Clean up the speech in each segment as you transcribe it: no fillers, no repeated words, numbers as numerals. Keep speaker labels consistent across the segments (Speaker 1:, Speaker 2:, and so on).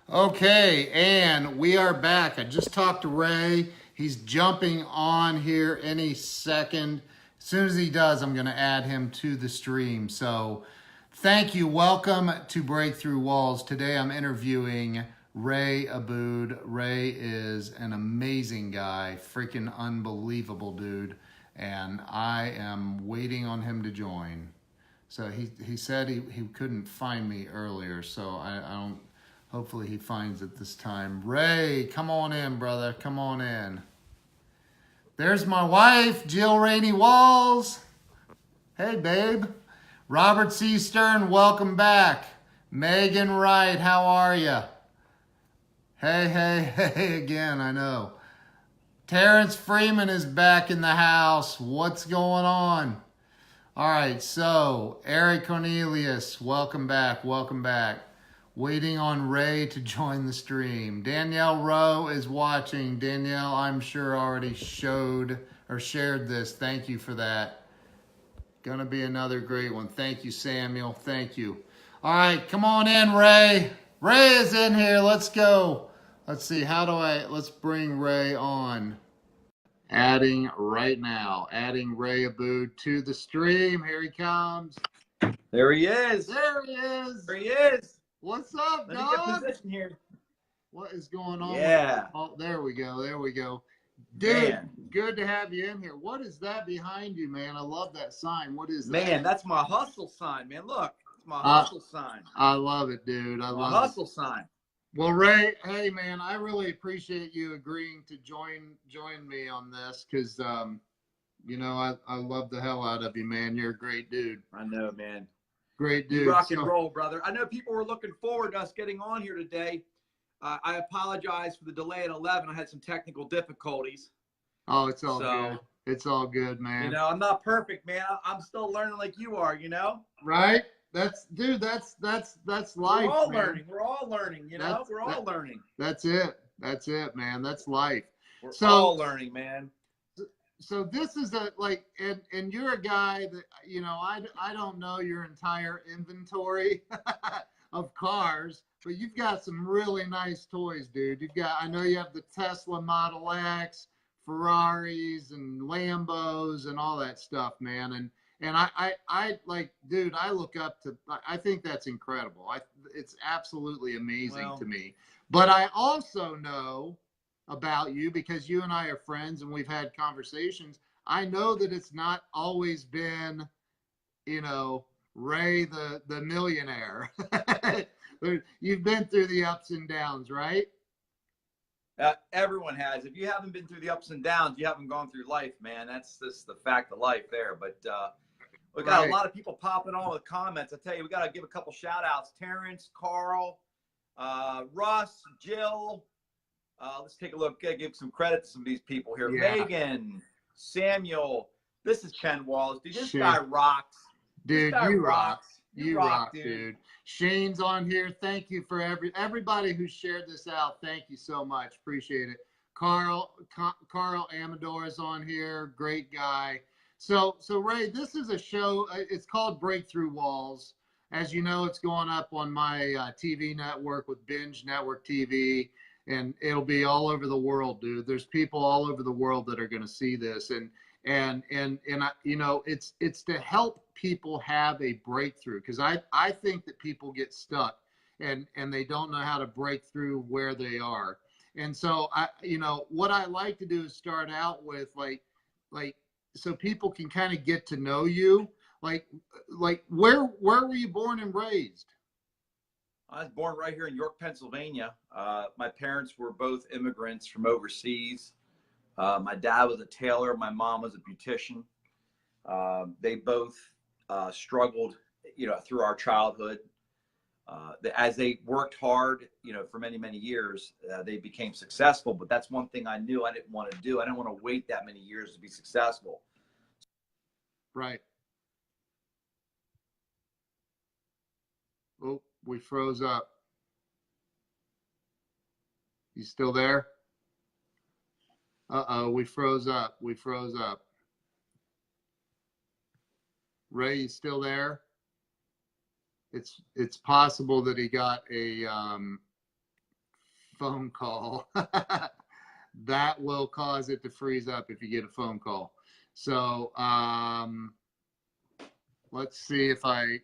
Speaker 1: Okay, and we are back. I just talked to Ray. He's jumping on here any second. As soon as he does, I'm going to add him to the stream. So thank you. Welcome to Breakthrough Walls. Today I'm interviewing Ray Abboud. Ray is an amazing guy, freaking unbelievable dude, and I am waiting on him to join. So he said he couldn't find me earlier, so I don't. Hopefully he finds it this time. Ray, come on in, brother. Come on in. There's my wife, Jill Rainey Walls. Hey, babe. Robert C. Stern, welcome back. Megan Wright, how are you? Hey again, I know. Terrence Freeman is back in the house. What's going on? All right, so Eric Cornelius, welcome back. Waiting on Ray to join the stream. Danielle Rowe is watching. Danielle, I'm sure already showed or shared this. Thank you for that. Gonna be another great one. Thank you, Samuel. Thank you. All right, come on in, Ray. Ray is in here. Let's go. Let's see. Let's bring Ray on. Adding right now. Adding Ray Abboud to the stream. Here he comes.
Speaker 2: There he is.
Speaker 1: There he is.
Speaker 2: There he is.
Speaker 1: What's up,
Speaker 2: Let
Speaker 1: dog?
Speaker 2: me get position here.
Speaker 1: What is going on?
Speaker 2: Yeah.
Speaker 1: Oh, there we go. Dude,
Speaker 2: Man.
Speaker 1: good to have you in here. What is that behind you, man? I love that sign. What is that?
Speaker 2: Man, that's my hustle sign, man. Look, it's my hustle sign.
Speaker 1: I love it, dude. I love
Speaker 2: my hustle sign.
Speaker 1: Well, Ray, hey, man, I really appreciate you agreeing to join me on this because, you know, I love the hell out of you, man. You're a great dude.
Speaker 2: I know, man.
Speaker 1: Great dude.
Speaker 2: You rock and roll, brother. I know people were looking forward to us getting on here today. I apologize for the delay at 11. I had some technical difficulties.
Speaker 1: Oh, it's all good. It's all good, man.
Speaker 2: You know, I'm not perfect, man. I'm still learning like you are, you know?
Speaker 1: Right? That's life.
Speaker 2: We're all
Speaker 1: man.
Speaker 2: learning. We're all learning, you know? We're all learning.
Speaker 1: That's it, man. That's life.
Speaker 2: We're all learning, man.
Speaker 1: So this is and you're a guy that, you know, I don't know your entire inventory of cars, but you've got some really nice toys, dude. I know you have the Tesla Model X, Ferraris and Lambos and all that stuff, man. And I like, dude, I look up to, I think that's incredible. It's absolutely amazing to me. But I also know about you because you and I are friends and we've had conversations. I know that it's not always been, you know, Ray the millionaire. You've been through the ups and downs, right?
Speaker 2: Everyone has. If you haven't been through the ups and downs, you haven't gone through life, man. That's just the fact of life there. But we got a lot of people popping on with comments. I tell you, we got to give a couple shout outs. Terrence, Carl, Russ, Jill. Let's take a look. Give some credit to some of these people here. Yeah. Megan, Samuel. This is Ken Wallace. Dude, this guy rocks.
Speaker 1: Dude, you rock. You rock, dude. Shane's on here. Thank you for everybody who shared this out. Thank you so much. Appreciate it. Carl Amador is on here. Great guy. So Ray, this is a show. It's called Breakthrough Walls. As you know, it's going up on my TV network with Binge Network TV. And it'll be all over the world, dude. There's people all over the world that are going to see this, and I, you know, it's to help people have a breakthrough, because I think that people get stuck and they don't know how to break through where they are. And so you know, what I like to do is start out with like so people can kind of get to know you. Like where were you born and raised?
Speaker 2: I was born right here in York, Pennsylvania. My parents were both immigrants from overseas. My dad was a tailor. My mom was a beautician. They both struggled, you know, through our childhood. As they worked hard, you know, for many, many years, they became successful. But that's one thing I knew I didn't want to do. I didn't want to wait that many years to be successful.
Speaker 1: Right. Oh, we froze up. You still there? Uh-oh, we froze up. Ray, you still there? It's possible that he got a phone call. That will cause it to freeze up if you get a phone call. So let's see if I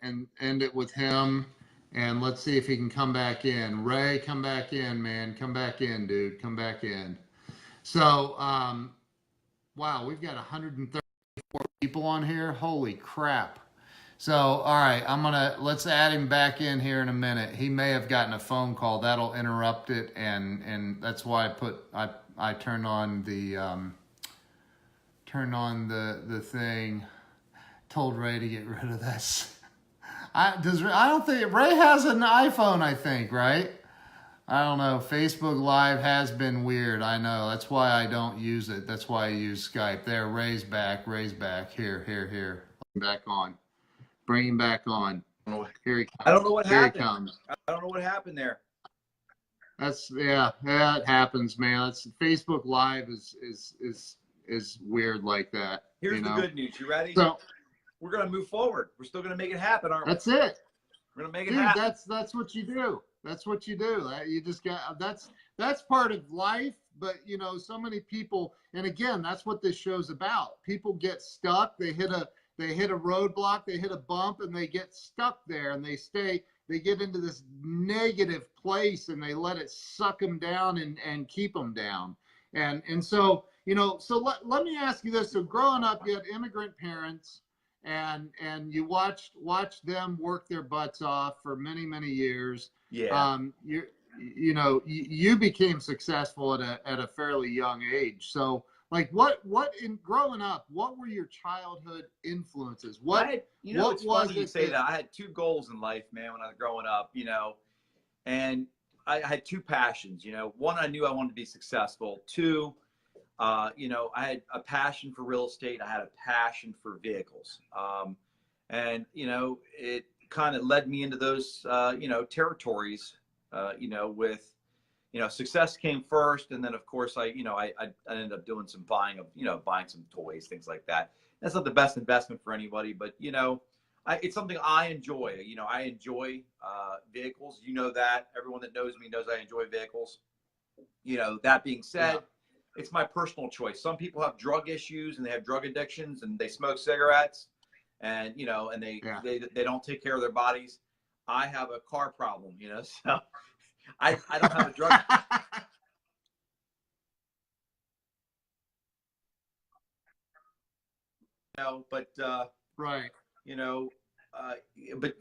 Speaker 1: end it with him, and let's see if he can come back in. Ray, come back in, man. Come back in, dude. Come back in. So wow, we've got 134 people on here. Holy crap. So, all right, let's add him back in here in a minute. He may have gotten a phone call. That'll interrupt it, and that's why I turned on the thing. Told Ray to get rid of this. I don't think Ray has an iPhone, I think, right? I don't know. Facebook Live has been weird. I know. That's why I don't use it. That's why I use Skype. There, Ray's back. Ray's back. Here. Back on. Bring him back on. Here he comes.
Speaker 2: I don't know what happened.
Speaker 1: Here he comes.
Speaker 2: I don't know what happened there.
Speaker 1: Yeah, it happens, man. Facebook Live is weird like that.
Speaker 2: Here's the good news. You ready?
Speaker 1: So
Speaker 2: we're gonna move forward. We're still gonna make it happen, aren't we?
Speaker 1: That's it.
Speaker 2: We're gonna make it
Speaker 1: Dude,
Speaker 2: happen.
Speaker 1: that's what you do. That's what you do. You just got that's part of life. But so many people, and again, that's what this show's about. People get stuck. They hit a roadblock, they hit a bump, and they get stuck there, and they get into this negative place, and they let it suck them down and keep them down. And so, let me ask you this. So growing up, you had immigrant parents, and you watched them work their butts off for many, many years.
Speaker 2: Yeah.
Speaker 1: You became successful at a fairly young age. So, like, what in growing up, what were your childhood influences?
Speaker 2: It's funny you say that. I had two goals in life, man, when I was growing up, and I had two passions. One, I knew I wanted to be successful. Two, I had a passion for real estate. I had a passion for vehicles. And it kind of led me into those, territories, with, success came first. And then of course I ended up doing some buying some toys, things like that. That's not the best investment for anybody, but it's something I enjoy. I enjoy vehicles. That everyone that knows me knows I enjoy vehicles. That being said, it's my personal choice. Some people have drug issues and they have drug addictions and they smoke cigarettes and they don't take care of their bodies. I have a car problem, so I don't have a drug. But
Speaker 1: right.
Speaker 2: But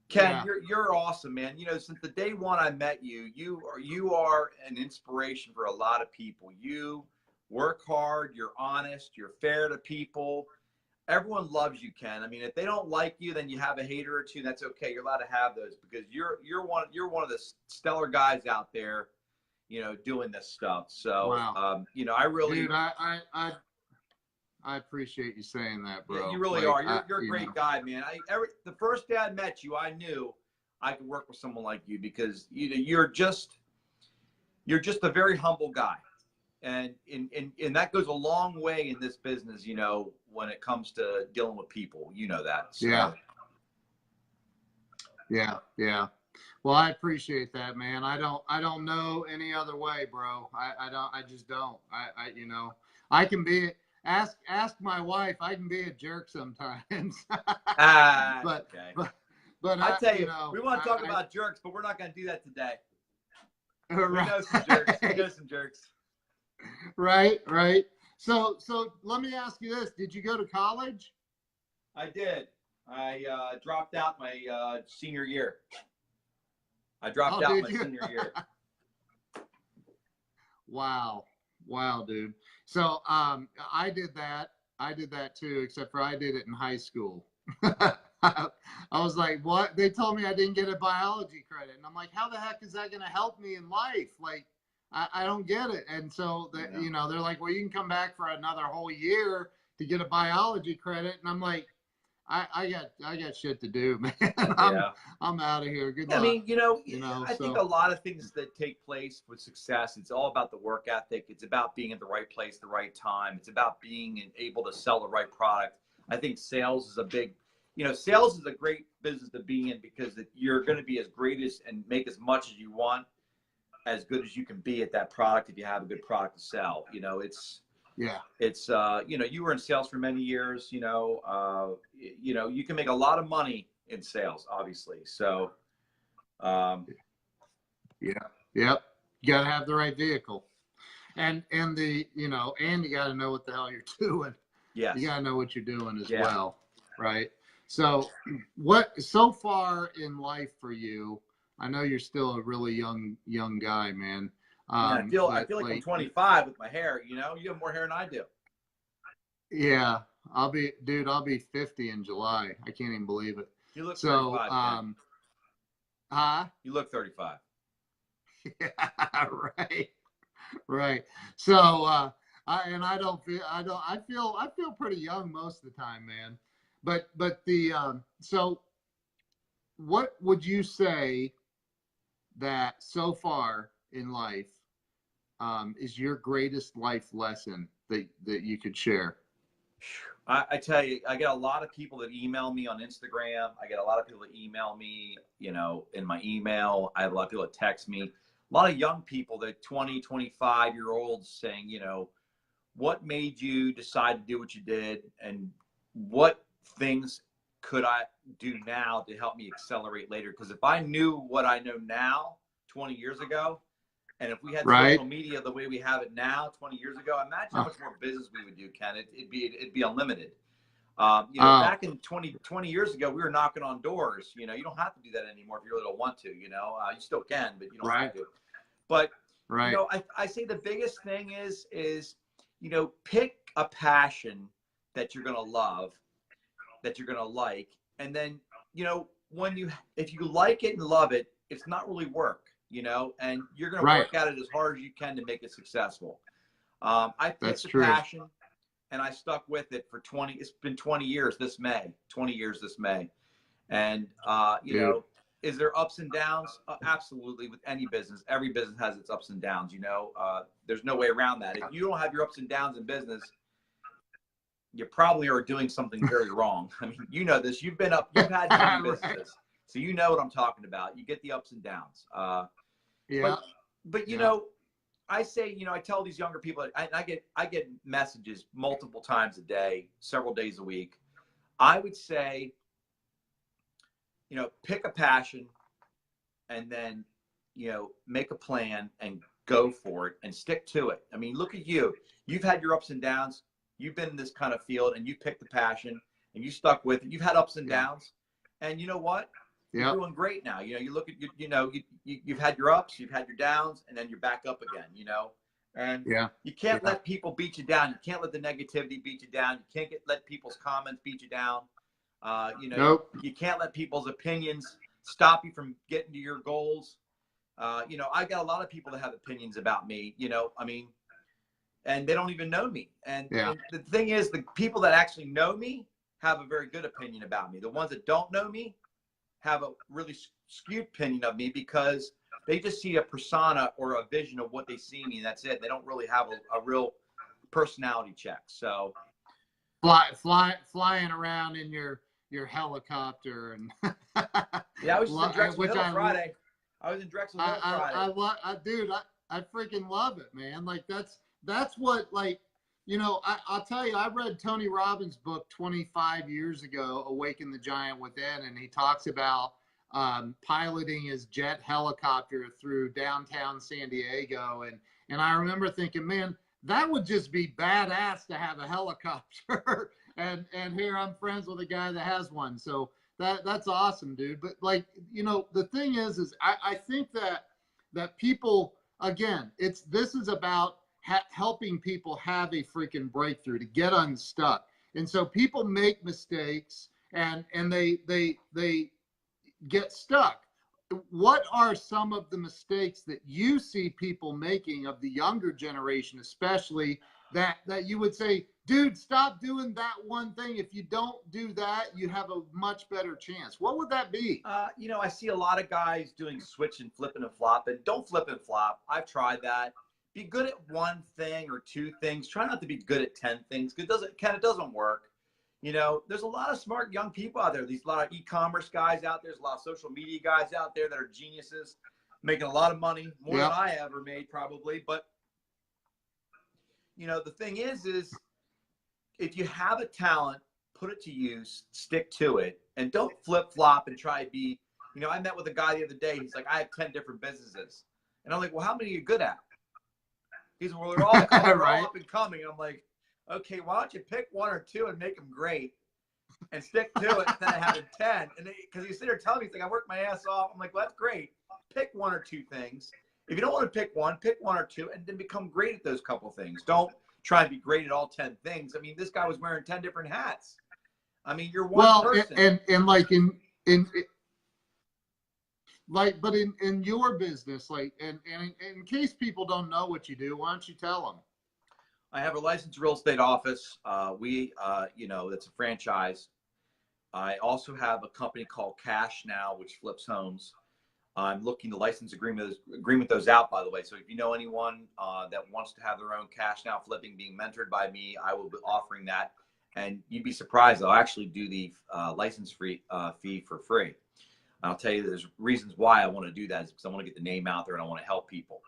Speaker 2: Ken, you're awesome, man. Since the day one I met you, you are an inspiration for a lot of people. You work hard, you're honest, you're fair to people. Everyone loves you, Ken. I mean, if they don't like you, then you have a hater or two. That's okay. You're allowed to have those because you're one of the stellar guys out there, doing this stuff. So,
Speaker 1: wow.
Speaker 2: I really,
Speaker 1: dude, I appreciate you saying that, bro.
Speaker 2: Yeah, you really are. You're a great guy, man. The first day I met you, I knew I could work with someone like you because you're just a very humble guy. And that goes a long way in this business, when it comes to dealing with people, that. So.
Speaker 1: Yeah. Well, I appreciate that, man. I don't know any other way, bro. I just don't. I can be, ask my wife, I can be a jerk sometimes. But
Speaker 2: I tell you, we want to talk about jerks, but we're not going to do that today.
Speaker 1: Right.
Speaker 2: We know some jerks. We know some jerks.
Speaker 1: Right. So let me ask you this. Did you go to college?
Speaker 2: I did. I dropped out my senior year. I dropped out my senior year. Wow,
Speaker 1: dude. So I did that too, except for I did it in high school. I was like, what? They told me I didn't get a biology credit. And I'm like, how the heck is that going to help me in life? Like, I don't get it. And so they're like, well, you can come back for another whole year to get a biology credit. And I'm like, I got shit to do, man. I'm out of here. Good luck.
Speaker 2: I mean, I think a lot of things that take place with success, it's all about the work ethic. It's about being at the right place, the right time. It's about being able to sell the right product. I think sales is a big, you know, sales is a great business to be in because you're going to be as great as and make as much as you want, as good as you can be at that product if you have a good product to sell. You know, it's you know, you were in sales for many years. You know, you can make a lot of money in sales, obviously. So,
Speaker 1: you got to have the right vehicle, and the you know, and you got to know what the hell you're doing.
Speaker 2: yes,
Speaker 1: you got to know what you're doing as well, right? So, what so far in life for you? I know you're still a really young guy, man.
Speaker 2: I feel like I'm 25 with my hair. You know, you have more hair than I do.
Speaker 1: Yeah, I'll be 50 in July. I can't even believe it.
Speaker 2: You look 35. You look 35.
Speaker 1: Yeah, right. So, I feel pretty young most of the time, man. But so what would you say that so far in life is your greatest life lesson that you could share?
Speaker 2: I tell you, I get a lot of people that email me on Instagram. I get a lot of people that email me, you know, in my email. I have a lot of people that text me. A lot of young people that 20, 25-year-olds saying, you know, what made you decide to do what you did, and what things could I do now to help me accelerate later? Because if I knew what I know now 20 years ago, and if we had social media the way we have it now 20 years ago, imagine how much more business we would do, Ken. It'd be unlimited. You know, back in 20 years ago, we were knocking on doors. You know, you don't have to do that anymore if you really don't want to. You know, you still can, but you don't have to. But you know, I say the biggest thing is you know, pick a passion that you're gonna love, that you're gonna like, and then, you know, if you like it and love it, it's not really work, you know, and you're gonna work at it as hard as you can to make it successful. I picked the passion, and I stuck with it for 20. It's been 20 years this May. 20 years this May, and you know, is there ups and downs? Absolutely. With any business, every business has its ups and downs. You know, there's no way around that. If you don't have your ups and downs in business, you probably are doing something very wrong. I mean, you know this. You've had many businesses, so you know what I'm talking about. You get the ups and downs. But you know, I say, you know, I tell these younger people, I get messages multiple times a day, several days a week. I would say, you know, pick a passion, and then, you know, make a plan and go for it and stick to it. I mean, look at you. You've had your ups and downs. You've been in this kind of field, and you picked the passion and you stuck with it. You've had ups and downs, and you know what? You're doing great now. You know, you look at, you know, you've had your ups, you've had your downs, and then you're back up again, you know, and you can't let people beat you down. You can't let the negativity beat you down. You can't let people's comments beat you down. You know, you can't let people's opinions stop you from getting to your goals. You know, I got a lot of people that have opinions about me, you know, I mean, and they don't even know me. And the thing is, the people that actually know me have a very good opinion about me. The ones that don't know me have a really skewed opinion of me because they just see a persona or a vision of what they see me, and that's it. They don't really have a real personality check. So
Speaker 1: flying around in your helicopter and
Speaker 2: I was in Drexel Hill Friday. I was in Drexel Hill Friday.
Speaker 1: Dude, I freaking love it, man. Like that's what, like, you know, I'll tell you, I read Tony Robbins' book 25 years ago, Awaken the Giant Within, and he talks about piloting his jet helicopter through downtown San Diego. And I remember thinking, man, that would just be badass to have a helicopter. and here I'm friends with a guy that has one. So that's awesome, dude. But, like, you know, the thing is I think that people, again, this is about helping people have a freaking breakthrough, to get unstuck. And so people make mistakes and they get stuck. What are some of the mistakes that you see people making, of the younger generation especially, that you would say, dude, stop doing that one thing. If you don't do that, you have a much better chance? What would that be?
Speaker 2: You know, I see a lot of guys doing switch and flipping and flopping. Don't flip and flop. I've tried that. Be good at one thing or two things. Try not to be good at 10 things. It doesn't work. You know, there's a lot of smart young people out there. There's a lot of e-commerce guys out there. There's a lot of social media guys out there that are geniuses, making a lot of money, more than I ever made probably. But, you know, the thing is if you have a talent, put it to use, stick to it, and don't flip-flop and try to be, you know, I met with a guy the other day. He's like, I have 10 different businesses. And I'm like, well, how many are you good at? He's like, well, they're all up and coming. And I'm like, okay, why don't you pick one or two and make them great and stick to it instead of having 10? And because he's sitting there telling me, he's like, I worked my ass off. I'm like, well, that's great. Pick one or two things. If you don't want to pick one or two, and then become great at those couple things. Don't try and be great at all 10 things. I mean, this guy was wearing 10 different hats. I mean, you're one person.
Speaker 1: And like but in your business, like, and in case people don't know what you do, why don't you tell them?
Speaker 2: I have a licensed real estate office. You know, it's a franchise. I also have a company called Cash Now, which flips homes. I'm looking to license agreement those out, by the way. So if you know anyone that wants to have their own Cash Now flipping being mentored by me, I will be offering that. And you'd be surprised, I'll actually do the license fee for free. I'll tell you, there's reasons why I want to do that is because I want to get the name out there and I want to help people.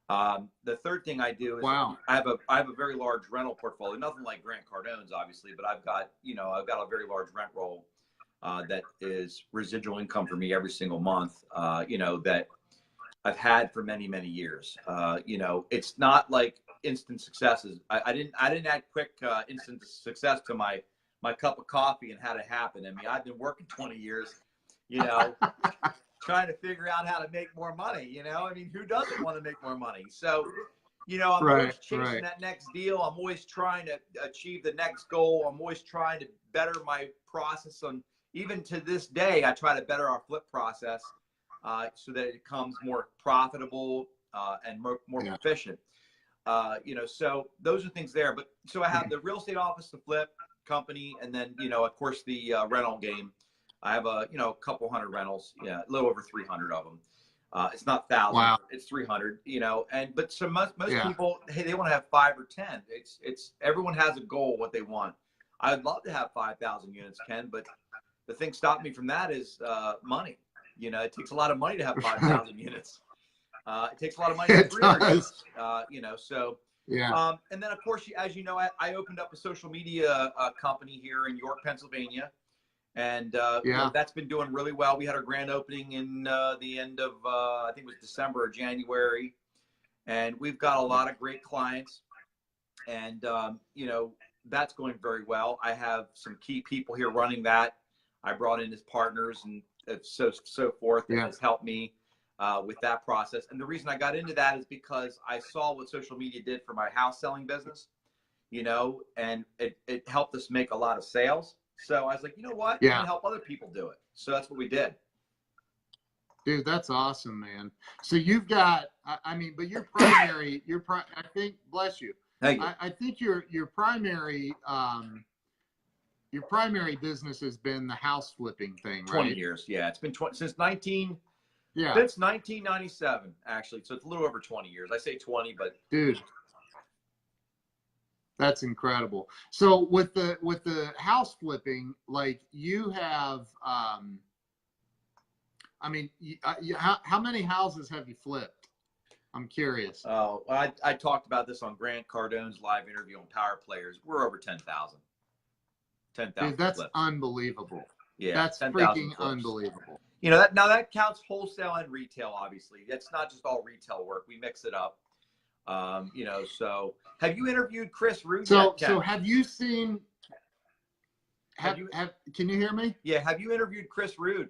Speaker 2: The third thing I do is I have a very large rental portfolio, nothing like Grant Cardone's obviously, but I've got a very large rent roll that is residual income for me every single month, you know, that I've had for many, many years. You know, it's not like instant successes. I didn't add quick instant success to my cup of coffee and had it happen. I mean, I've been working 20 years, you know, trying to figure out how to make more money. You know, I mean, who doesn't want to make more money? So, you know, I'm always chasing that next deal. I'm always trying to achieve the next goal. I'm always trying to better my process. And even to this day, I try to better our flip process so that it becomes more profitable and more efficient. You know, so those are things there. But so I have the real estate office, the flip company, and then, you know, of course, the rental game. I have a couple hundred rentals, a little over 300 of them. It's not thousands, it's 300, you know, but so most people, hey, they want to have 5 or 10. It's everyone has a goal, what they want. I'd love to have 5,000 units, Ken, but the thing stopped me from that is money. You know, it takes a lot of money to have 5,000 units. It takes a lot of money to have 300 units, you know, so. And then, of course, as you know, I opened up a social media company here in York, Pennsylvania. And you know, that's been doing really well. We had our grand opening in the end of, I think it was December or January. And we've got a lot of great clients. And, you know, that's going very well. I have some key people here running that. I brought in as partners and so forth. That has helped me with that process. And the reason I got into that is because I saw what social media did for my house selling business, you know, and it helped us make a lot of sales. So I was like, you know what? I can help other people do it. So that's what we did.
Speaker 1: Dude, that's awesome, man. So you've got, I mean, but your primary, I think, bless you.
Speaker 2: Thank you.
Speaker 1: I think your primary business has been the house flipping thing, right?
Speaker 2: 20 years. Yeah. It's been since 1997, actually. So it's a little over 20 years. I say 20, but.
Speaker 1: Dude. That's incredible. So with the house flipping, like you have, I mean, how many houses have you flipped? I'm curious.
Speaker 2: Oh, I talked about this on Grant Cardone's live interview on Power Players. We're over 10,000. 10,000.
Speaker 1: Dude, that's
Speaker 2: flips.
Speaker 1: Unbelievable.
Speaker 2: Yeah,
Speaker 1: that's
Speaker 2: 10,
Speaker 1: freaking unbelievable.
Speaker 2: You know, that counts wholesale and retail. Obviously, that's not just all retail work. We mix it up. You know, so have you interviewed Chris Rood yet, Ken?
Speaker 1: So have you seen, can you hear me?
Speaker 2: Yeah. Have you interviewed Chris Rood?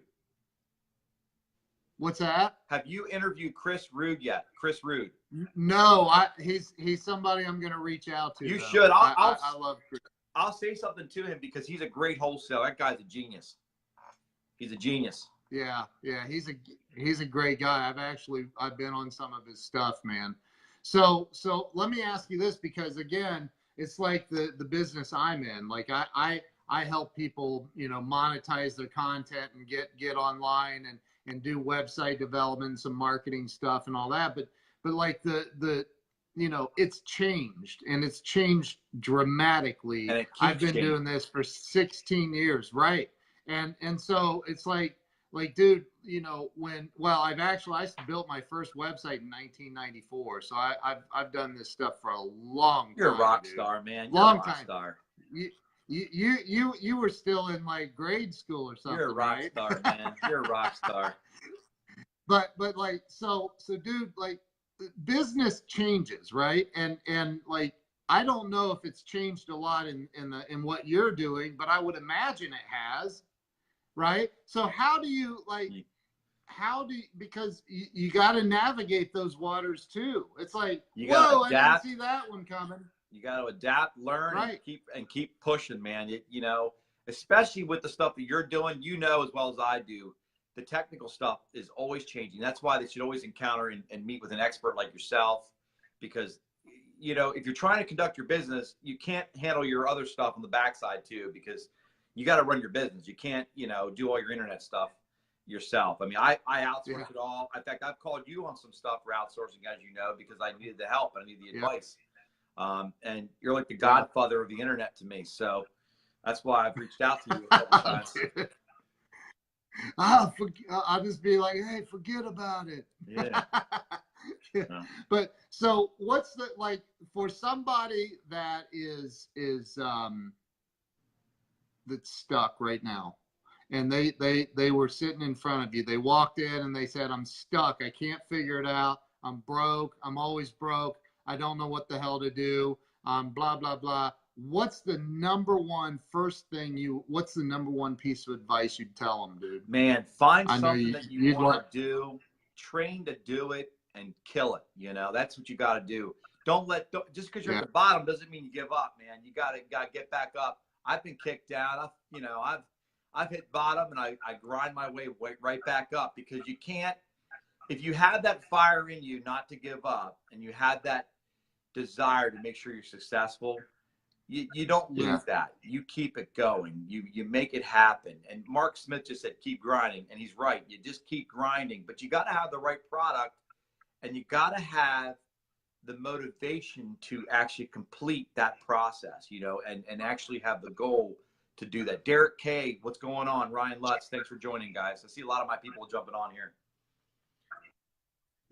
Speaker 1: What's that?
Speaker 2: Have you interviewed Chris Rood yet? Chris Rood.
Speaker 1: No, he's somebody I'm going to reach out to.
Speaker 2: You should.
Speaker 1: I love Chris.
Speaker 2: I'll say something to him because he's a great wholesaler. That guy's a genius. He's a genius.
Speaker 1: Yeah. He's a great guy. I've been on some of his stuff, man. So let me ask you this, because again, it's like the business I'm in. Like I help people, you know, monetize their content and get online and do website development, some marketing stuff and all that. But like the you know, it's changed, and it's changed dramatically.
Speaker 2: And it
Speaker 1: I've
Speaker 2: keeps
Speaker 1: been
Speaker 2: changing.
Speaker 1: doing this for 16 years, right? And so it's like, dude, you know, I built my first website in 1994. So I've done this stuff for a long time.
Speaker 2: You're a rock
Speaker 1: dude.
Speaker 2: star, man. You're
Speaker 1: Long
Speaker 2: a rock
Speaker 1: time.
Speaker 2: star.
Speaker 1: You were still in like grade school or something.
Speaker 2: You're a rock
Speaker 1: right?
Speaker 2: star, man. You're a rock star.
Speaker 1: But like, so dude, like, business changes, right? And like, I don't know if it's changed a lot in what you're doing, but I would imagine it has, right? So how do you because you got to navigate those waters too. It's like, whoa, I didn't see that one coming.
Speaker 2: You got to adapt, learn,
Speaker 1: right.
Speaker 2: and keep pushing, man. You know, especially with the stuff that you're doing, you know, as well as I do, the technical stuff is always changing. That's why they should always encounter and meet with an expert like yourself, because, you know, if you're trying to conduct your business, you can't handle your other stuff on the backside too, because you got to run your business. You can't, you know, do all your internet stuff yourself. I mean, I outsource it all. In fact, I've called you on some stuff for outsourcing, as you know, because I needed the help and I needed the advice. And you're like the godfather of the internet to me. So that's why I've reached out to you a couple times.
Speaker 1: I'll just be like, hey, forget about it.
Speaker 2: Yeah.
Speaker 1: Yeah. But so what's the, like, for somebody that is that's stuck right now, and they were sitting in front of you, they walked in and they said, I'm stuck, I can't figure it out, I'm broke, I'm always broke, I don't know what the hell to do, blah blah blah. What's the number one piece of advice you'd tell them, dude?
Speaker 2: Man, find something that you want to do, train to do it, and kill it. You know, that's what you got to do. Just because you're at the bottom doesn't mean you give up, man. You got to get back up. I've been kicked down. I've hit bottom, and I grind my way right back up, because you can't, if you have that fire in you not to give up, and you have that desire to make sure you're successful, you don't lose that. You keep it going. You make it happen. And Mark Smith just said, keep grinding. And he's right. You just keep grinding. But you got to have the right product, and you got to have the motivation to actually complete that process, you know, and actually have the goal to do that. Derek K, what's going on? Ryan Lutz, thanks for joining, guys. I see a lot of my people jumping on here.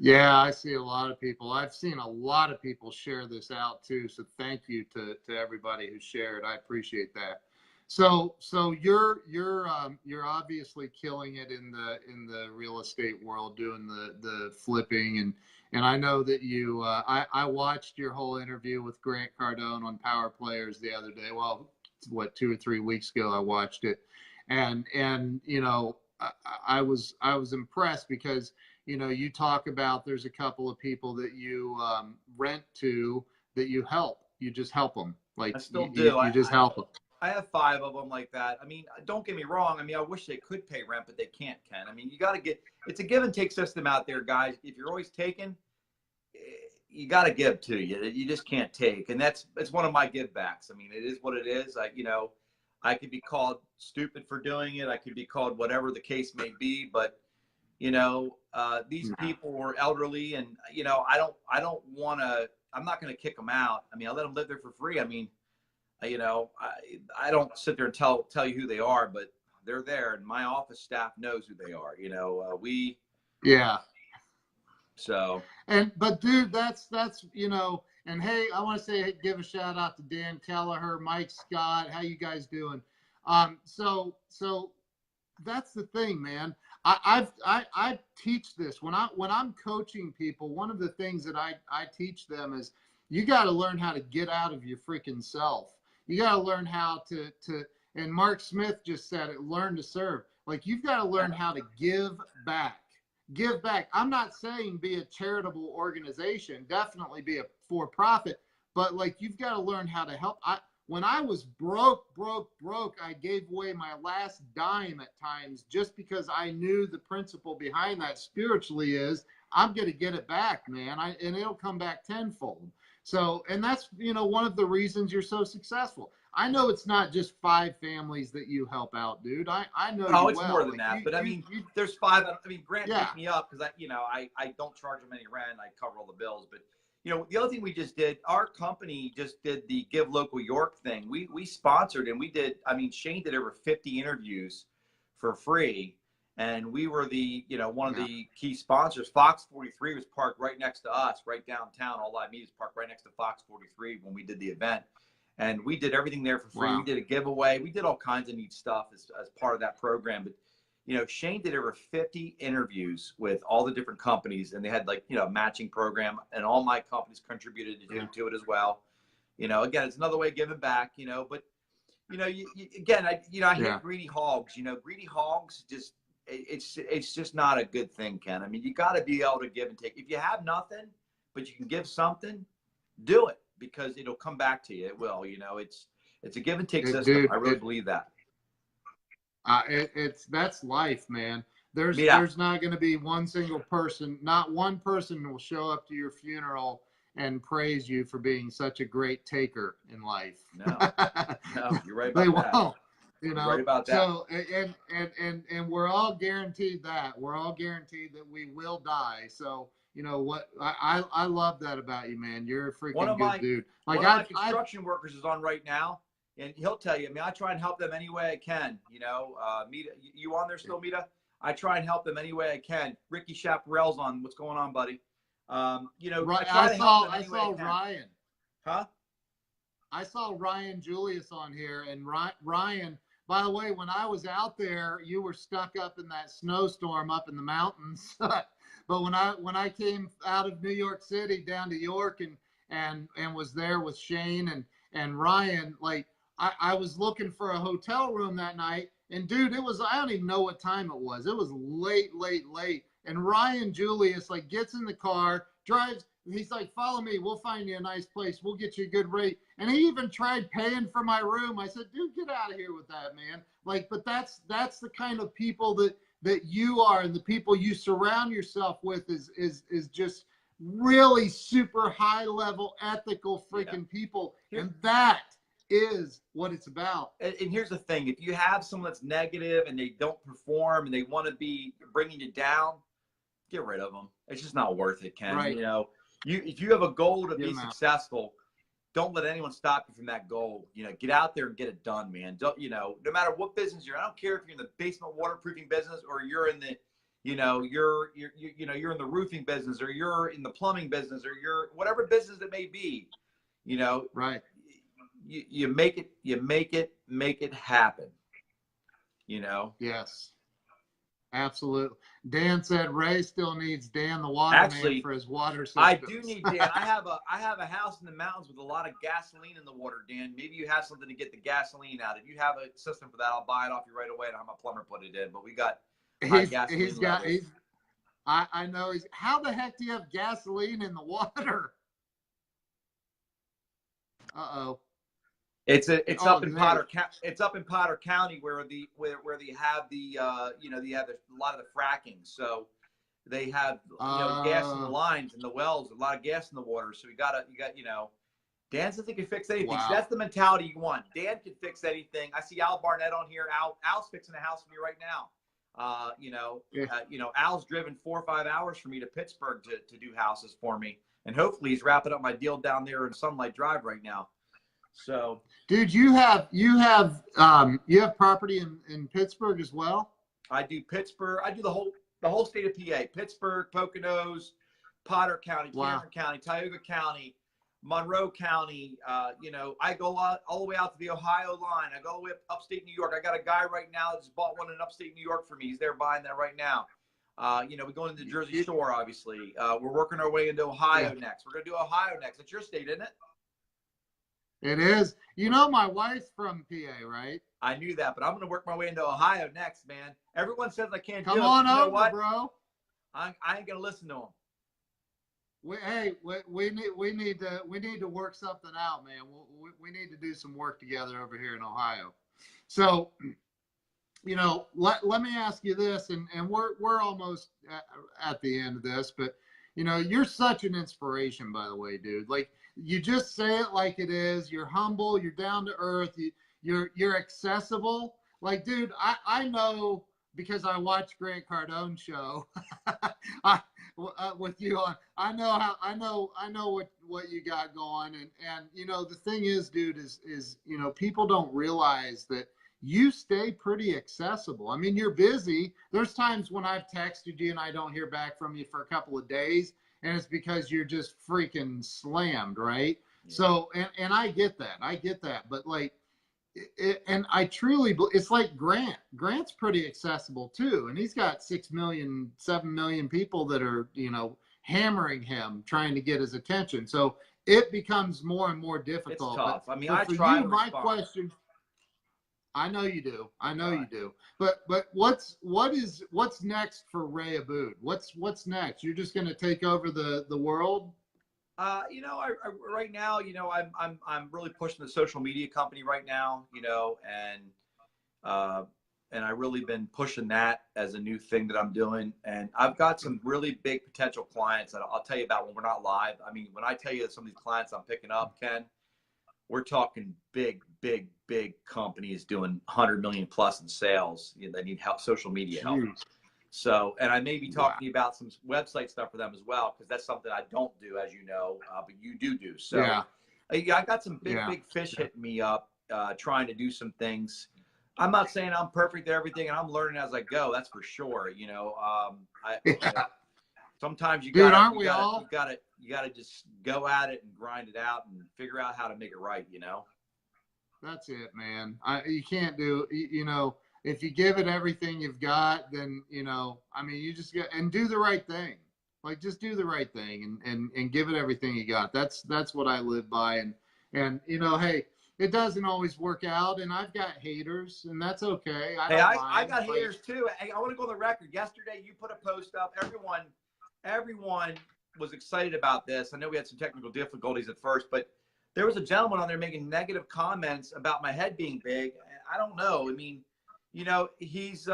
Speaker 1: Yeah, I see a lot of people. I've seen a lot of people share this out too. So thank you to everybody who shared. I appreciate that. So you're obviously killing it in the real estate world, doing the flipping, and I know that you I watched your whole interview with Grant Cardone on Power Players the other day. Well, what, 2 or 3 weeks ago I watched it, and you know, I was impressed, because you know, you talk about there's a couple of people that you rent to that you help. You just help them. Like, I still do. You just help them.
Speaker 2: I have 5 of them like that. I mean, don't get me wrong. I mean, I wish they could pay rent, but they can't, Ken. I mean, you got to it's a give and take system out there, guys. If you're always taking, you got to give to you. You just can't take. And it's one of my give backs. I mean, it is what it is. I could be called stupid for doing it. I could be called whatever the case may be, but you know, these people were elderly, and you know, I'm not going to kick them out. I mean, I let them live there for free. I mean, you know, I don't sit there and tell you who they are, but they're there, and my office staff knows who they are. You know, So.
Speaker 1: But dude, that's you know, and hey, I want to give a shout out to Dan Kelleher, Mike Scott. How you guys doing? So that's the thing, man. I teach this when I'm coaching people. One of the things that I teach them is you got to learn how to get out of your freaking self. You got to learn how to, and Mark Smith just said it, learn to serve. Like, you've got to learn how to give back. Give back. I'm not saying be a charitable organization, definitely be a for-profit, but like, you've got to learn how to help. When I was broke, I gave away my last dime at times, just because I knew the principle behind that spiritually is I'm going to get it back, man. And it'll come back tenfold. So, and that's, you know, one of the reasons you're so successful. I know it's not just 5 families that you help out, dude. I know.
Speaker 2: Oh, it's more than that. But I mean, there's 5. I mean, Grant picked me up because I don't charge him any rent. I cover all the bills. But you know, the other thing we just did, our company just did the Give Local York thing. We sponsored, and we did, I mean, Shane did over 50 interviews for free. And we were the, you know, one of the key sponsors. Fox 43 was parked right next to us, right downtown. All Live Media is parked right next to Fox 43 when we did the event. And we did everything there for free. We did a giveaway. We did all kinds of neat stuff as part of that program. But, you know, Shane did over 50 interviews with all the different companies, and they had, like, you know, a matching program, and all my companies contributed to it as well. You know, again, it's another way of giving back, you know, but, you know, I hate greedy hogs. You know, greedy hogs just, it's just not a good thing, Ken. I mean, you got to be able to give and take. If you have nothing, but you can give something, do it, because it'll come back to you. It will. You know, it's a give and take system. Dude, I really believe that.
Speaker 1: That's life, man. There's not going to be one single person. Not one person will show up to your funeral and praise you for being such a great taker in life.
Speaker 2: No, you're right about that.
Speaker 1: Won't. You know,
Speaker 2: right about that.
Speaker 1: So and we're all guaranteed that. We're all guaranteed that we will die. So, you know what, I love that about you, man. You're a freaking good dude.
Speaker 2: Like, one of my construction workers is on right now, and he'll tell you, I mean, I try and help them any way I can. You know, Mita, you on there still, Mita? I try and help them any way I can. Ricky Chaparral's on. What's going on, buddy? You know,
Speaker 1: I saw Ryan.
Speaker 2: Huh?
Speaker 1: I saw Ryan Julius on here, and Ryan, by the way, when I was out there, you were stuck up in that snowstorm up in the mountains. But when I came out of New York City down to York and was there with Shane and Ryan, like, I was looking for a hotel room that night, and dude, it was, I don't even know what time it was. It was late. And Ryan Julius, like, gets in the car, drives. He's like, follow me. We'll find you a nice place. We'll get you a good rate. And he even tried paying for my room. I said, dude, get out of here with that, man. Like, but that's the kind of people that you are, and the people you surround yourself with is just really super high level, ethical freaking people. And that is what it's about.
Speaker 2: And here's the thing. If you have someone that's negative and they don't perform and they want to be bringing you down, get rid of them. It's just not worth it, Ken.
Speaker 1: Right.
Speaker 2: You know, if you have a goal to be successful, don't let anyone stop you from that goal. You know, get out there and get it done, man. Don't, you know, no matter what business you're in, I don't care if you're in the basement waterproofing business or you're in the, you know, you're in the roofing business, or you're in the plumbing business, or you're whatever business it may be, you know,
Speaker 1: right.
Speaker 2: You make it happen, you know?
Speaker 1: Yes. Absolutely. Dan said Ray still needs Dan the waterman for his water system.
Speaker 2: I do need Dan. I have a house in the mountains with a lot of gasoline in the water, Dan. Maybe you have something to get the gasoline out. If you have a system for that, I'll buy it off you right away and have my plumber put it in. But we got gasoline.
Speaker 1: I know. How the heck do you have gasoline in the water? Uh-oh.
Speaker 2: It's up in Potter County where they have the they have a lot of the fracking. So they have gas in the lines and the wells, a lot of gas in the water. So you got Dan says he can fix anything.
Speaker 1: Wow.
Speaker 2: So that's the mentality you want. Dan can fix anything. I see Al Barnett on here. Al's fixing a house for me right now. Al's driven 4 or 5 hours for me to Pittsburgh to do houses for me, and hopefully he's wrapping up my deal down there in Sunlight Drive right now. So,
Speaker 1: dude, you have property in Pittsburgh as well?
Speaker 2: I do Pittsburgh. I do the whole state of PA. Pittsburgh, Poconos, Potter County, Cameron County, Tioga County, Monroe County. I go all the way out to the Ohio line. I go all the way up upstate New York. I got a guy right now that just bought one in upstate New York for me. He's there buying that right now. We're going to the Jersey Shore, obviously. We're working our way into Ohio next. We're going to do Ohio next. That's your state, isn't it?
Speaker 1: It is. You know, my wife's from PA, right?
Speaker 2: I knew that, but I'm going to work my way into Ohio next, man. Everyone says I can't do it.
Speaker 1: Come on over, bro.
Speaker 2: I ain't going to listen to them.
Speaker 1: We need to work something out, man. We need to do some work together over here in Ohio. So, let me ask you this, and we're almost at the end of this, but you're such an inspiration, by the way, dude. Like, you just say it like it is. You're humble. You're down to earth. You're accessible. Like, dude, I know because I watch Grant Cardone's show. with you on. I know what you got going, and you know the thing is, dude, is you know people don't realize that you stay pretty accessible. I mean, you're busy. There's times when I've texted you and I don't hear back from you for a couple of days, and it's because you're just freaking slammed, right? Yeah. So, and I get that. I get that. But like, and I truly, it's like Grant. Grant's pretty accessible too, and he's got 6 million, 7 million people that are, you know, hammering him, trying to get his attention. So it becomes more and more difficult.
Speaker 2: It's tough.
Speaker 1: But,
Speaker 2: I mean,
Speaker 1: but
Speaker 2: I try
Speaker 1: you,
Speaker 2: to
Speaker 1: my
Speaker 2: respond.
Speaker 1: question. I know you do. I know you do. But what's next for Ray Abboud? What's next? You're just going to take over the world?
Speaker 2: You know, I right now, you know, I'm really pushing the social media company right now, you know, and I really been pushing that as a new thing that I'm doing. And I've got some really big potential clients that I'll tell you about when we're not live. I mean, when I tell you that some of these clients I'm picking up, Ken, we're talking big companies doing 100 million plus in sales. You know, they need help, social media help. So, and I may be talking about some website stuff for them as well, because that's something I don't do, as you know, but you do. So, yeah, I got some big fish hitting me up, trying to do some things. I'm not saying I'm perfect at everything, and I'm learning as I go. That's for sure. You know, sometimes you gotta just go at it and grind it out and figure out how to make it right. You know.
Speaker 1: That's it, man. You can't do, you know, if you give it everything you've got, then, you know, I mean, you just get and do the right thing. Like, just do the right thing and give it everything you got. That's what I live by. And, you know, hey, it doesn't always work out, and I've got haters, and that's okay.
Speaker 2: I got haters too. Hey, I want to go on the record. Yesterday, you put a post up. Everyone was excited about this. I know we had some technical difficulties at first, but there was a gentleman on there making negative comments about my head being big. I don't know. I mean, you know, he's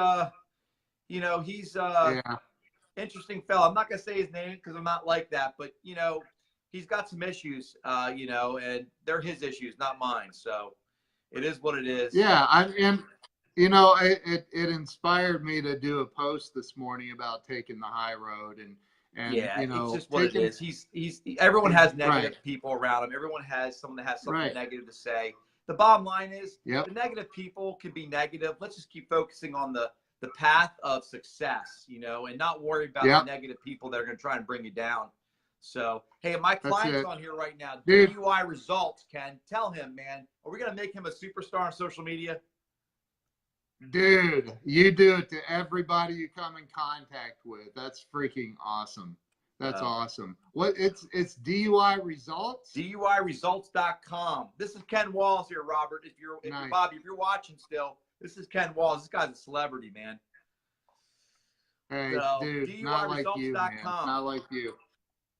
Speaker 2: interesting fellow. I'm not going to say his name because I'm not like that, but you know, he's got some issues, you know, and they're his issues, not mine. So it is what it is.
Speaker 1: Yeah. And you know, it inspired me to do a post this morning about taking the high road and
Speaker 2: yeah,
Speaker 1: you know,
Speaker 2: it's just what it is. Everyone has negative people around him. Everyone has someone that has something negative to say. The bottom line is the negative people can be negative. Let's just keep focusing on the path of success, you know, and not worry about the negative people that are going to try and bring you down. So, hey, my client's on here right now.
Speaker 1: Dude.
Speaker 2: DUI results, Ken. Tell him, man, are we going to make him a superstar on social media?
Speaker 1: Dude, you do it to everybody you come in contact with. That's freaking awesome. That's awesome. What it's DUI results?
Speaker 2: DUIresults.com. This is Ken Walls here, Robert. Bobby, if you're watching still, this is Ken Walls. This guy's a celebrity, man.
Speaker 1: Hey, so, dude, not like you, man. Not like you.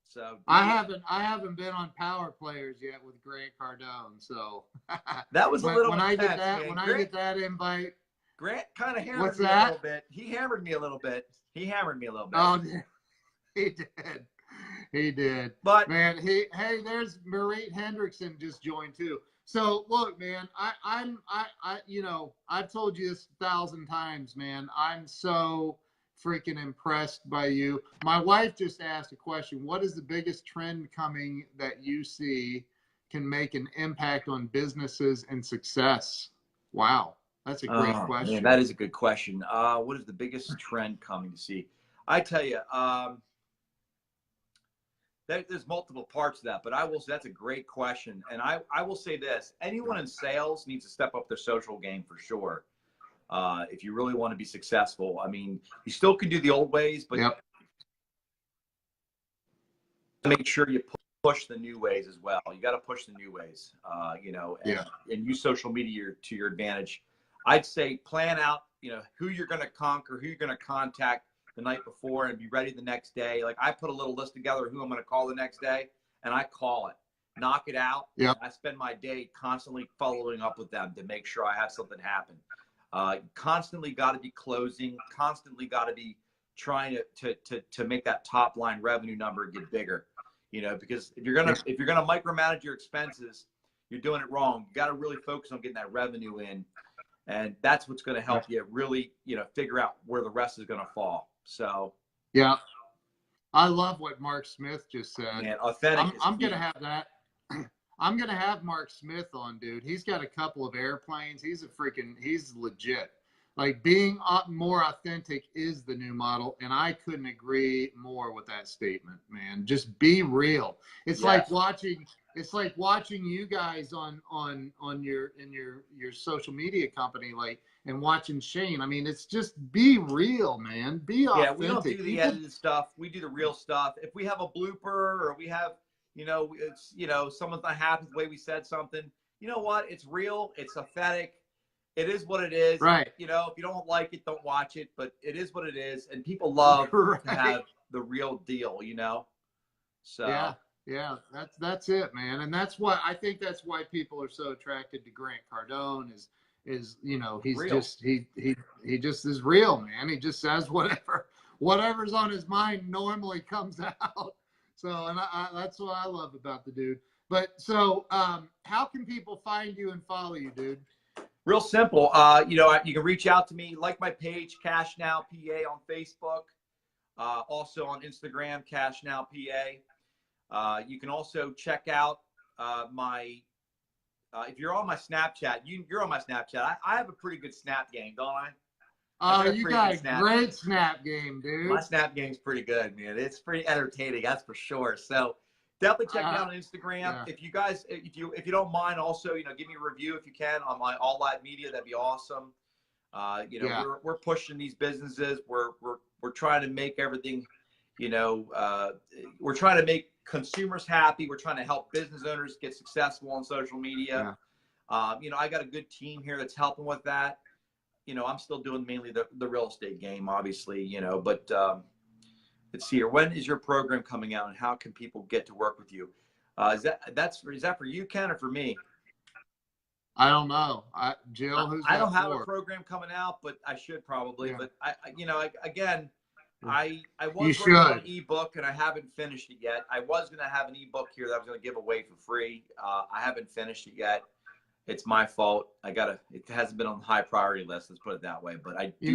Speaker 2: So
Speaker 1: I haven't been on Power Players yet with Grant Cardone. So
Speaker 2: that was a little
Speaker 1: when
Speaker 2: intense,
Speaker 1: I get that invite.
Speaker 2: Grant kind of hammered me a little bit. He hammered me a little bit.
Speaker 1: Oh, he did.
Speaker 2: But
Speaker 1: man, hey, there's Marie Hendrickson just joined too. So look, man, I you know, I've told you this 1,000 times, man. I'm so freaking impressed by you. My wife just asked a question. What is the biggest trend coming that you see can make an impact on businesses and success? Wow. That's a great question.
Speaker 2: Man, that is a good question. What is the biggest trend coming to see? I tell you, there's multiple parts to that, but I will say that's a great question. And I will say this, anyone in sales needs to step up their social game for sure. If you really want to be successful. I mean, you still can do the old ways, but make sure you push the new ways as well. You got to push the new ways, you know, and use social media to your advantage. I'd say plan out, you know, who you're going to conquer, who you're going to contact the night before, and be ready the next day. Like I put a little list together of who I'm going to call the next day, and I call it, knock it out. I spend my day constantly following up with them to make sure I have something happen. Constantly got to be closing, constantly got to be trying to make that top line revenue number get bigger, you know, because if you're going to micromanage your expenses, you're doing it wrong. You got to really focus on getting that revenue in. And that's what's going to help you really, you know, figure out where the rest is going to fall. So,
Speaker 1: yeah, I love what Mark Smith just said.
Speaker 2: Man, authentic.
Speaker 1: I'm gonna have that. I'm gonna have Mark Smith on, dude. He's got a couple of airplanes. He's legit. Like, being more authentic is the new model, and I couldn't agree more with that statement, man. Just be real. It's like watching. It's like watching you guys on your social media company, like, and watching Shane. I mean, it's just be real, man. Be authentic.
Speaker 2: Yeah, we don't do the edited stuff. We do the real stuff. If we have a blooper or we have, it's, someone's not happy with the way we said something, you know what? It's real. It's authentic. It is what it is.
Speaker 1: Right.
Speaker 2: If you don't like it, don't watch it. But it is what it is, and people love to have the real deal. So
Speaker 1: yeah, that's it, man. And that's why I think that's why people are so attracted to Grant Cardone is he's
Speaker 2: real.
Speaker 1: just he just is real, man. He just says whatever's on his mind normally comes out. So, and that's what I love about the dude. But so, how can people find you and follow you, dude?
Speaker 2: Real simple. You can reach out to me, like my page, Cash Now PA on Facebook. Also on Instagram, Cash Now PA. You can also check out if you're on my Snapchat, you're on my Snapchat. I have a pretty good snap game, don't I?
Speaker 1: Oh, you got a great snap game, dude.
Speaker 2: My snap game's pretty good, man. It's pretty entertaining, that's for sure. So definitely check me out on Instagram.
Speaker 1: Yeah.
Speaker 2: If you guys, if you don't mind, also, give me a review if you can on my All Live Media. That'd be awesome. We're pushing these businesses. We're trying to make everything, we're trying to make consumers happy. We're trying to help business owners get successful on social media. Yeah. I got a good team here that's helping with that. I'm still doing mainly the real estate game, obviously, but let's see here. When is your program coming out, and how can people get to work with you? Is that for you, Ken, or for me?
Speaker 1: I don't know. Jill, who's
Speaker 2: I don't have a program coming out, but I should probably. Yeah. But I was working on an ebook, and I haven't finished it yet. I was going to have an ebook here that I was going to give away for free. I haven't finished it yet. It's my fault. It hasn't been on the high priority list. Let's put it that way. But I do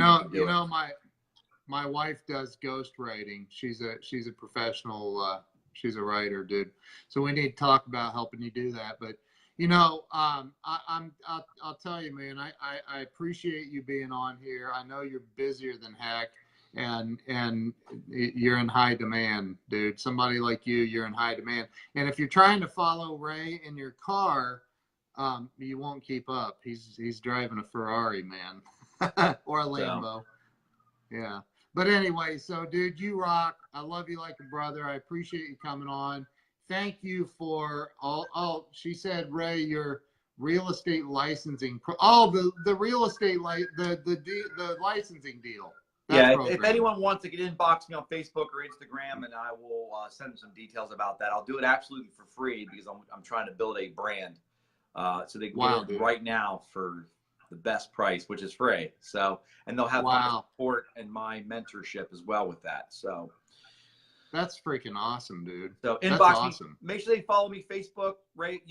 Speaker 1: my wife does ghost writing. She's a professional. She's a writer, dude. So we need to talk about helping you do that. But I'll tell you, man. I appreciate you being on here. I know you're busier than heck, and you're in high demand, dude. Somebody like you're in high demand. And if you're trying to follow Ray in your car, you won't keep up. He's driving a Ferrari, man, or a Lambo. Yeah. But anyway, so dude, you rock. I love you like a brother. I appreciate you coming on. Thank you for all. She said, Ray, your real estate licensing. The real estate the licensing deal.
Speaker 2: If anyone wants to inbox me on Facebook or Instagram, and I will send them some details about that. I'll do it absolutely for free because I'm trying to build a brand. So they can get it right now for the best price, which is free. So, and they'll have my support and my mentorship as well with that. So
Speaker 1: that's freaking awesome, dude.
Speaker 2: So inbox me. Make sure they follow me Facebook. Ray,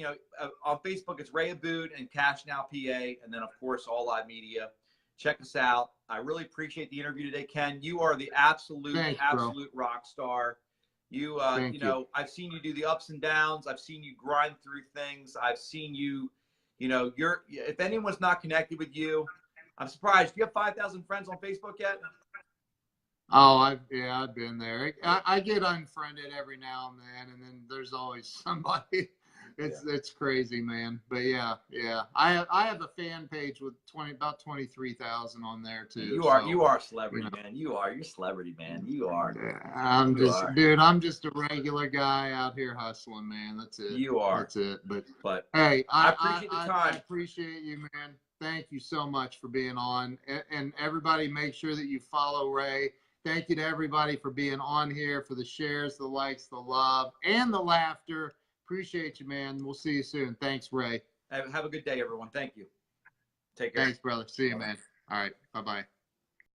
Speaker 2: on Facebook it's Ray Abboud and Cash Now PA, and then of course All Live Media. Check us out. I really appreciate the interview today, Ken. You are the absolute rock star. I've seen you do the ups and downs. I've seen you grind through things. I've seen you, if anyone's not connected with you, I'm surprised. Do you have 5,000 friends on Facebook yet?
Speaker 1: Oh, I've been there. I get unfriended every now and then there's always somebody. It's crazy, man. But yeah. I have a fan page with about 23,000 on there too.
Speaker 2: You are a celebrity, man. You're a celebrity, man. You are.
Speaker 1: Dude, I'm just a regular guy out here hustling, man. That's it.
Speaker 2: You are.
Speaker 1: That's it. But hey,
Speaker 2: I appreciate the time.
Speaker 1: I appreciate you, man. Thank you so much for being on. And everybody, make sure that you follow Ray. Thank you to everybody for being on here, for the shares, the likes, the love, and the laughter. Appreciate you, man. We'll see you soon. Thanks, Ray.
Speaker 2: Have a good day, everyone. Thank you. Take care.
Speaker 1: Thanks, brother. See you, man. All right. Bye-bye.